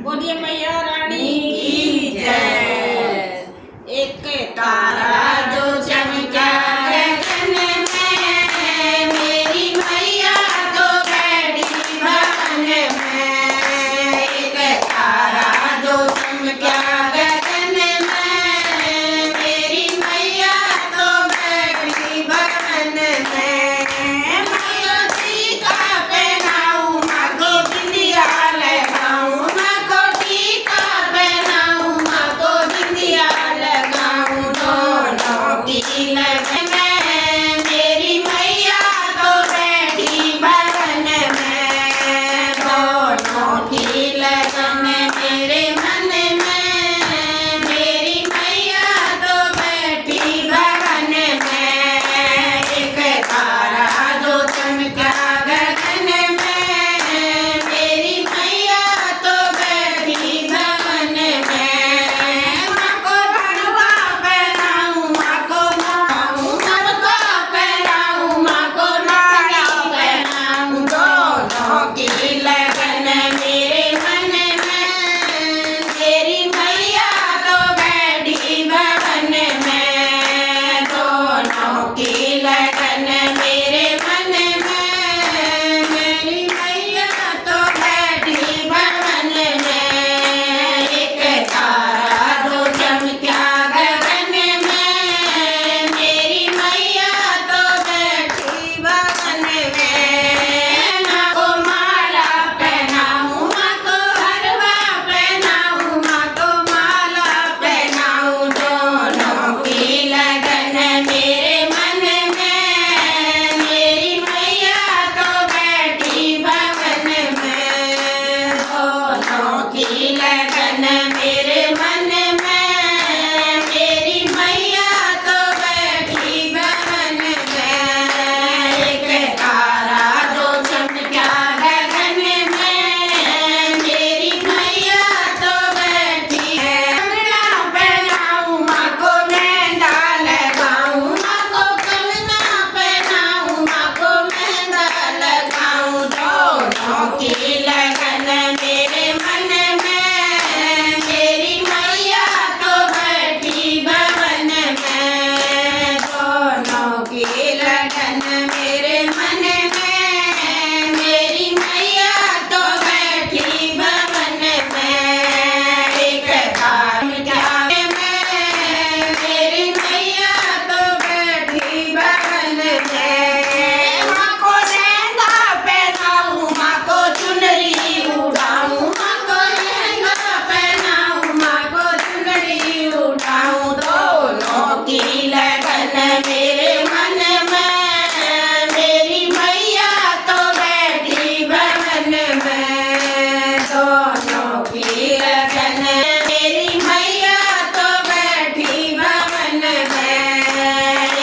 बोलिए मैया रानी की जय। एक तारा जो चमका गगन में, मेरी मैया तो बैठी भवन में। एक तारा जो चमका गगन में, मेरी मैया तो बैठी भवन में। मैया टीका पहनाऊं, माँ को बिंदिया लगाऊं, माँ को टीका पहनाऊं, माँ को बिंदिया लगाऊं। दोनों की लगन में, मेरी मैया तो बैठी भवन में। दोनों की लगन मेरे मन में, मेरी मैया तो बैठी भवन में। एक तारा जो चमका गगन में, मेरी मैया तो बैठी भवन में। माँ को भगवा पहनाऊं, माँ को माऊं, माँ को पहनाऊं, माँ को नाड़ा पहनाऊं। दोनों की लगन मेरे मन में, मेरी मैया तो बैठी भवन में। दोनों की लगन मेरे मन में, मेरी मैया तो बैठी भवन में। एक तारा जो चमका गगन में, मेरी मैया तो बैठी भवन में। माँ को माला पहनाऊं, माँ को हरवा पहनाऊं, माँ को माला पहनाऊं। दोनों की लगन मेरे मन में, मेरी मैया तो बैठी भवन में। दोनों की लगन मेरे मन में, मेरी मैया तो बैठी भवन में। एक तारा जो चमका गगन में, मेरी मैया तो बैठी है। कंगना पहनाऊं, माँ को मेहंदा लगाऊं, माँ को कंगना पहनाऊं, माँ को मेहंदा लगाऊं। दोनों की लगन मेरे मन में, मेरी मैया तो बैठी भवन में। दोनों की लगन मेरे मन में, मेरी मैया तो बैठी भवन में। एक तारा में, मेरी मैया तो बैठी भवन में। माँ को लहंगा पहनाऊं, माँ को चुनरी उड़ाऊं, माँ को लहंगा पहनाऊं, माँ को चुनरी उड़ाऊं। दोनों की लगन मेरे मन में, मेरी मैया तो बैठी भवन में। दोनों की लगन मेरी मैया तो बैठी भवन में।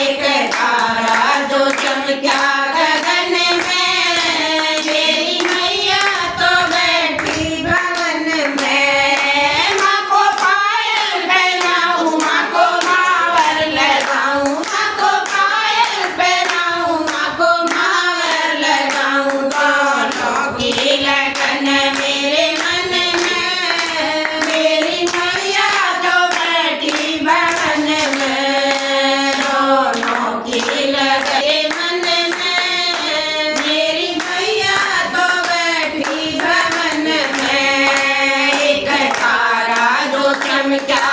एक तारा जो चमका गगन में, मेरी मैया तो बैठी भवन में। माँ को पायल पहनाऊं, माँ को मावर लगाऊं, माँ को पायल पहनाऊं, माँ को मावर लगाऊं। दोनों की लगन मेरे मन में, मेरी मैया तो बैठी भवन में। दोनों की लगन मन में, मेरी मैया तो बैठी भवन में। एक तारा जो चमका